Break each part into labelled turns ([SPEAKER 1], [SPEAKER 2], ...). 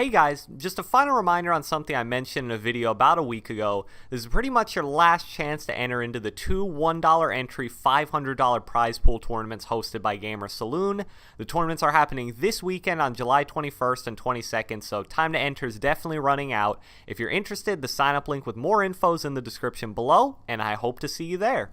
[SPEAKER 1] Hey guys, just a final reminder on something I mentioned in a video about a week ago. This is pretty much your last chance to enter into the two $1 entry $500 prize pool tournaments hosted by Gamer Saloon. The tournaments are happening this weekend on July 21st and 22nd, so time to enter is definitely running out. If you're interested, the sign up link with more info is in the description below, and I hope to see you there.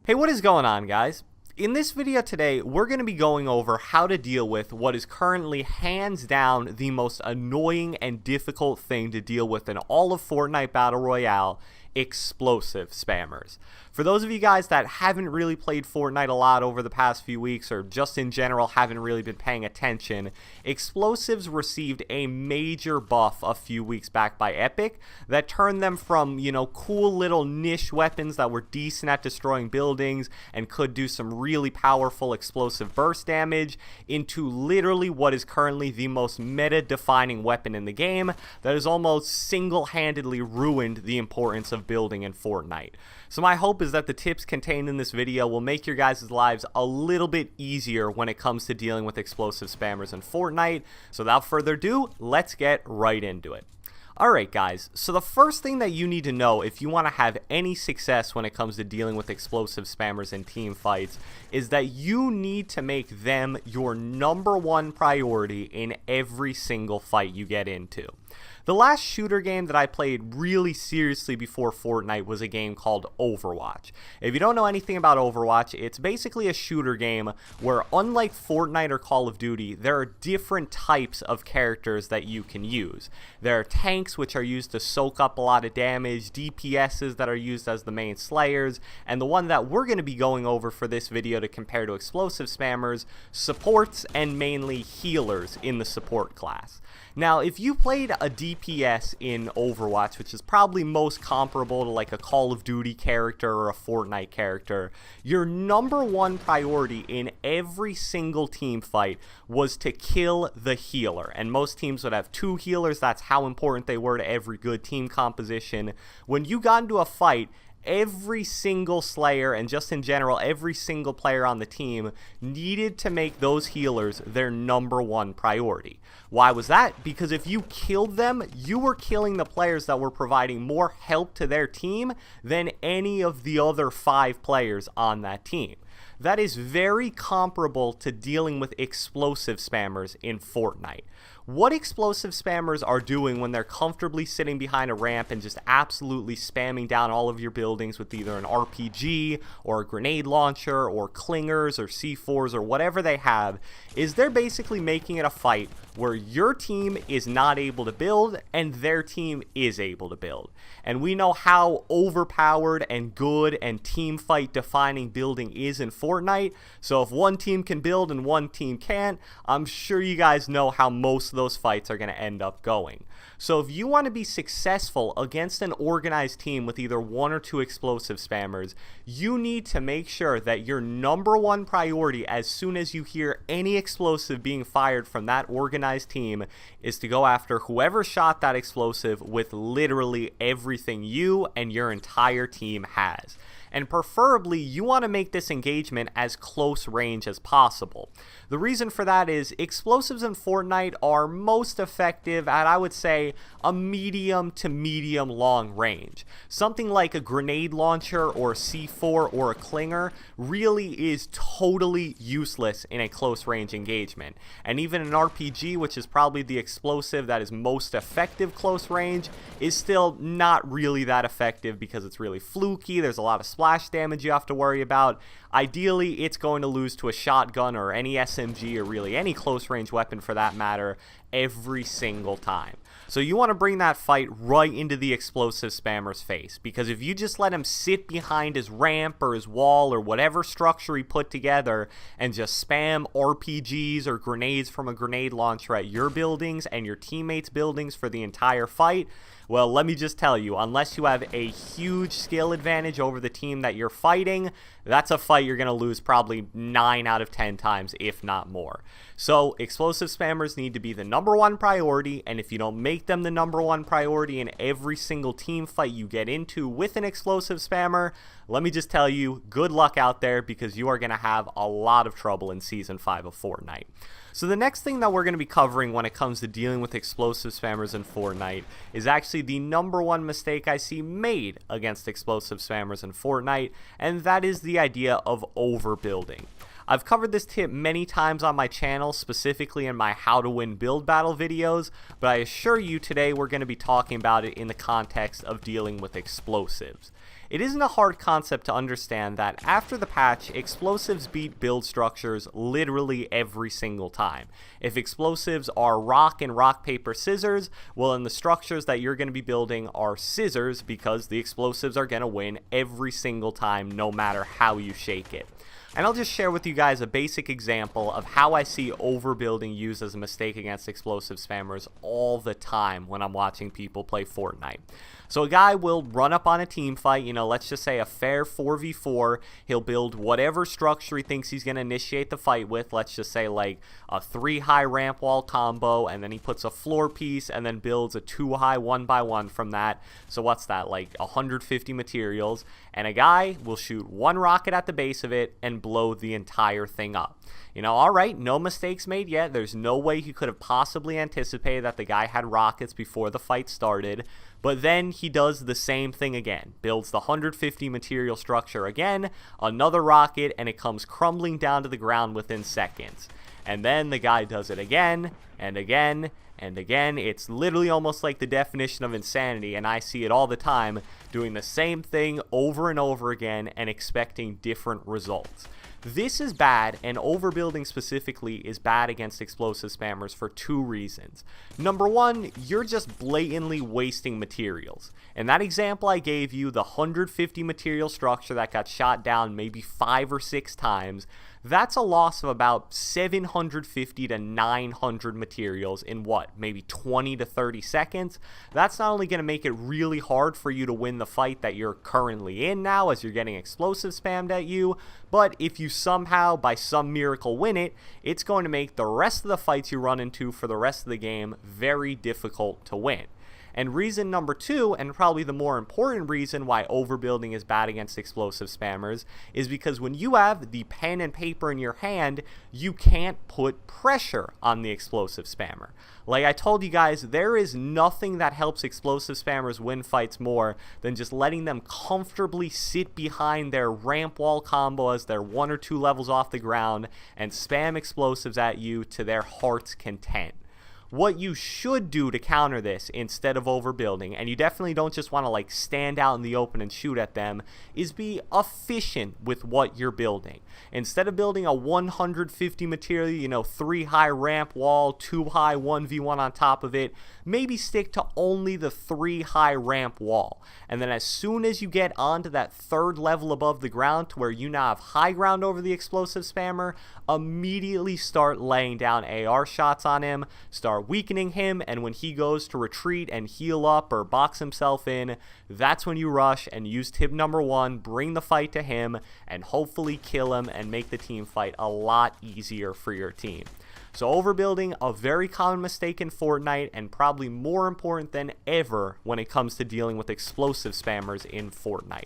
[SPEAKER 1] Hey, what is going on, guys? In this video today, we're going to be going over how to deal with what is currently hands down the most annoying and difficult thing to deal with in all of Fortnite Battle Royale: explosive spammers. For those of you guys that haven't really played Fortnite a lot over the past few weeks, or just in general haven't really been paying attention, explosives received a major buff a few weeks back by Epic that turned them from, cool little niche weapons that were decent at destroying buildings and could do some really powerful explosive burst damage into literally what is currently the most meta-defining weapon in the game that has almost single-handedly ruined the importance of building in Fortnite. So my hope is that the tips contained in this video will make your guys' lives a little bit easier when it comes to dealing with explosive spammers in Fortnite. So without further ado, let's get right into it. Alright guys, so the first thing that you need to know if you want to have any success when it comes to dealing with explosive spammers in team fights is that you need to make them your #1 priority in every single fight you get into. The last shooter game that I played really seriously before Fortnite was a game called Overwatch. If you don't know anything about Overwatch, it's basically a shooter game where, unlike Fortnite or Call of Duty, there are different types of characters that you can use. There are tanks, which are used to soak up a lot of damage, DPSs that are used as the main slayers, and the one that we're going to be going over for this video to compare to explosive spammers, supports and mainly healers in the support class. Now, if you played a DPS in Overwatch, which is probably most comparable to like a Call of Duty character or a Fortnite character, your #1 priority in every single team fight was to kill the healer. And most teams would have 2 healers. That's how important they were to every good team composition. When you got into a fight, every single slayer, and just in general every single player on the team, needed to make those healers their #1 priority. Why was that? Because if you killed them, you were killing the players that were providing more help to their team than any of the other 5 players on that team. That is very comparable to dealing with explosive spammers in Fortnite. What explosive spammers are doing when they're comfortably sitting behind a ramp and just absolutely spamming down all of your buildings with either an RPG or a grenade launcher or clingers or C4s or whatever they have, is they're basically making it a fight where your team is not able to build and their team is able to build. And we know how overpowered and good and team fight defining building is in Fortnite, so if one team can build and one team can't, I'm sure you guys know how most of those fights are going to end up going. So if you want to be successful against an organized team with either 1 or 2 explosive spammers, you need to make sure that your #1 priority as soon as you hear any explosive being fired from that organized team is to go after whoever shot that explosive with literally everything you and your entire team has. And preferably, you want to make this engagement as close range as possible. The reason for that is explosives in Fortnite are most effective at, I would say, a medium to medium long range. Something like a grenade launcher or a C4 or a clinger really is totally useless in a close range engagement. And even an RPG, which is probably the explosive that is most effective close range, is still not really that effective because it's really fluky. There's a lot of splash damage you have to worry about. Ideally, it's going to lose to a shotgun or any SMG or really any close range weapon for that matter every single time. So you want to bring that fight right into the explosive spammer's face, because if you just let him sit behind his ramp or his wall or whatever structure he put together and just spam RPGs or grenades from a grenade launcher at your buildings and your teammates' buildings for the entire fight, well, let me just tell you, unless you have a huge skill advantage over the team that you're fighting, that's a fight you're going to lose probably 9 out of 10 times, if not more. So explosive spammers need to be the number one priority, and if you don't make them the number one priority in every single team fight you get into with an explosive spammer, let me just tell you, good luck out there, because you are going to have a lot of trouble in Season 5 of Fortnite. So the next thing that we're going to be covering when it comes to dealing with explosive spammers in Fortnite is actually the number one mistake I see made against explosive spammers in Fortnite, and that is the idea of overbuilding. I've covered this tip many times on my channel, specifically in my How to Win Build Battle videos, but I assure you today we're going to be talking about it in the context of dealing with explosives. It isn't a hard concept to understand that after the patch, explosives beat build structures literally every single time. If explosives are rock and rock, paper, scissors, well, then the structures that you're going to be building are scissors, because the explosives are going to win every single time, no matter how you shake it. And I'll just share with you guys a basic example of how I see overbuilding used as a mistake against explosive spammers all the time when I'm watching people play Fortnite. So a guy will run up on a team fight, let's just say a fair 4v4. He'll build whatever structure he thinks he's going to initiate the fight with. Let's just say like a 3-high ramp wall combo, and then he puts a floor piece and then builds a 2-high 1x1 from that. So what's that, like 150 materials? And a guy will shoot one rocket at the base of it and blow the entire thing up. Alright, no mistakes made yet. There's no way he could have possibly anticipated that the guy had rockets before the fight started. But then he does the same thing again, builds the 150 material structure again, another rocket, and it comes crumbling down to the ground within seconds. And then the guy does it again, and again, and again. It's literally almost like the definition of insanity, and I see it all the time, doing the same thing over and over again and expecting different results. This is bad, and overbuilding specifically is bad against explosive spammers for two reasons. Number one, you're just blatantly wasting materials. In that example I gave you, the 150 material structure that got shot down maybe 5 or 6 times, that's a loss of about 750 to 900 materials in what, maybe 20 to 30 seconds? That's not only going to make it really hard for you to win the fight that you're currently in now as you're getting explosive spammed at you, but if you somehow, by some miracle, win it, it's going to make the rest of the fights you run into for the rest of the game very difficult to win. And reason number two, and probably the more important reason why overbuilding is bad against explosive spammers, is because when you have the pen and paper in your hand, you can't put pressure on the explosive spammer. Like I told you guys, there is nothing that helps explosive spammers win fights more than just letting them comfortably sit behind their ramp wall combo as they're 1 or 2 levels off the ground and spam explosives at you to their heart's content. What you should do to counter this instead of overbuilding, and you definitely don't just want to like stand out in the open and shoot at them, is be efficient with what you're building. Instead of building a 150 material, 3-high ramp wall, 2-high 1v1 on top of it, maybe stick to only the 3-high ramp wall. And then as soon as you get onto that 3rd level above the ground to where you now have high ground over the explosive spammer, immediately start laying down AR shots on him, start weakening him, and when he goes to retreat and heal up or box himself in, that's when you rush and use tip number 1, bring the fight to him, and hopefully kill him and make the team fight a lot easier for your team. So overbuilding, a very common mistake in Fortnite, and probably more important than ever when it comes to dealing with explosive spammers in Fortnite.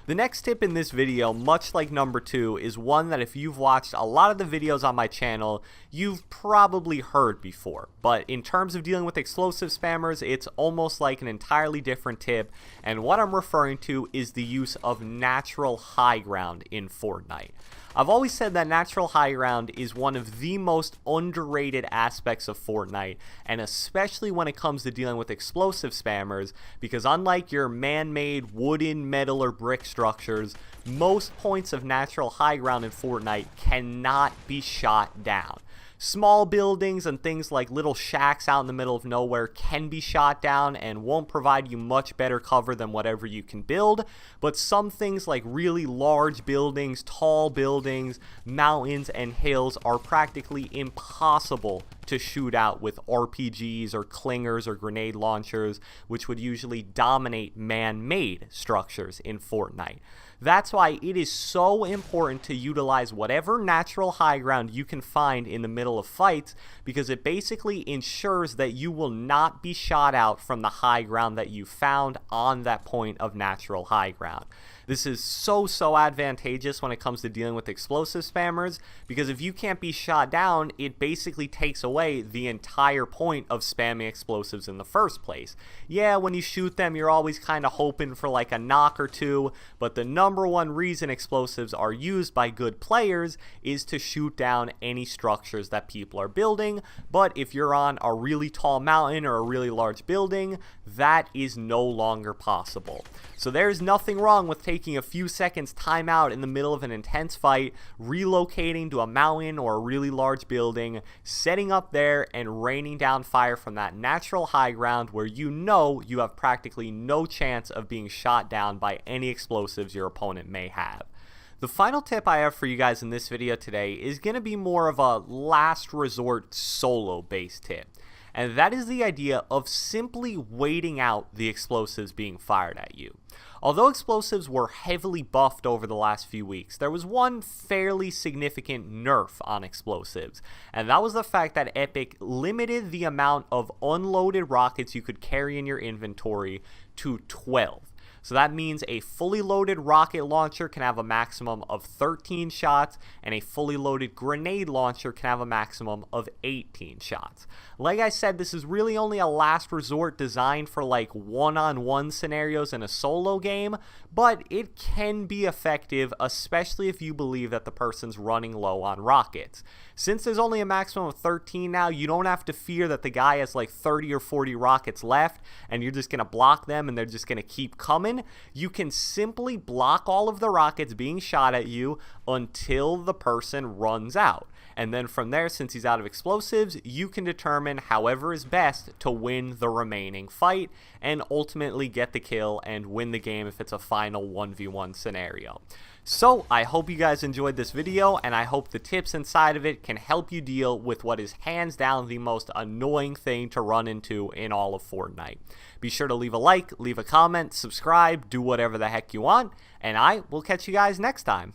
[SPEAKER 1] The next tip in this video, much like number 2, is one that if you've watched a lot of the videos on my channel, you've probably heard before. But in terms of dealing with explosive spammers, it's almost like an entirely different tip, and what I'm referring to is the use of natural high ground in Fortnite. I've always said that natural high ground is one of the most underrated aspects of Fortnite, and especially when it comes to dealing with explosive spammers, because unlike your man-made wooden, metal, or brick structures, most points of natural high ground in Fortnite cannot be shot down. Small buildings and things like little shacks out in the middle of nowhere can be shot down and won't provide you much better cover than whatever you can build, but some things like really large buildings, tall buildings, mountains, and hills are practically impossible to shoot out with RPGs or clingers or grenade launchers, which would usually dominate man-made structures in Fortnite. That's why it is so important to utilize whatever natural high ground you can find in the middle of fights, because it basically ensures that you will not be shot out from the high ground that you found on that point of natural high ground. This is so advantageous when it comes to dealing with explosive spammers, because if you can't be shot down, it basically takes away the entire point of spamming explosives in the first place. Yeah, when you shoot them, you're always kind of hoping for like a knock or two, but the number one reason explosives are used by good players is to shoot down any structures that people are building. But if you're on a really tall mountain or a really large building, that is no longer possible. So there's nothing wrong with taking a few seconds time out in the middle of an intense fight, relocating to a mountain or a really large building, setting up there and raining down fire from that natural high ground where you know you have practically no chance of being shot down by any explosives your opponent may have. The final tip I have for you guys in this video today is going to be more of a last resort solo based tip. And that is the idea of simply waiting out the explosives being fired at you. Although explosives were heavily buffed over the last few weeks, there was one fairly significant nerf on explosives, and that was the fact that Epic limited the amount of unloaded rockets you could carry in your inventory to 12. So that means a fully loaded rocket launcher can have a maximum of 13 shots, and a fully loaded grenade launcher can have a maximum of 18 shots. Like I said, this is really only a last resort designed for like one-on-one scenarios in a solo game, but it can be effective, especially if you believe that the person's running low on rockets. Since there's only a maximum of 13 now, you don't have to fear that the guy has like 30 or 40 rockets left and you're just going to block them and they're just going to keep coming. You can simply block all of the rockets being shot at you until the person runs out. And then from there, since he's out of explosives, you can determine however is best to win the remaining fight and ultimately get the kill and win the game if it's a final 1v1 scenario. So I hope you guys enjoyed this video, and I hope the tips inside of it can help you deal with what is hands down the most annoying thing to run into in all of Fortnite. Be sure to leave a like, leave a comment, subscribe, do whatever the heck you want, and I will catch you guys next time.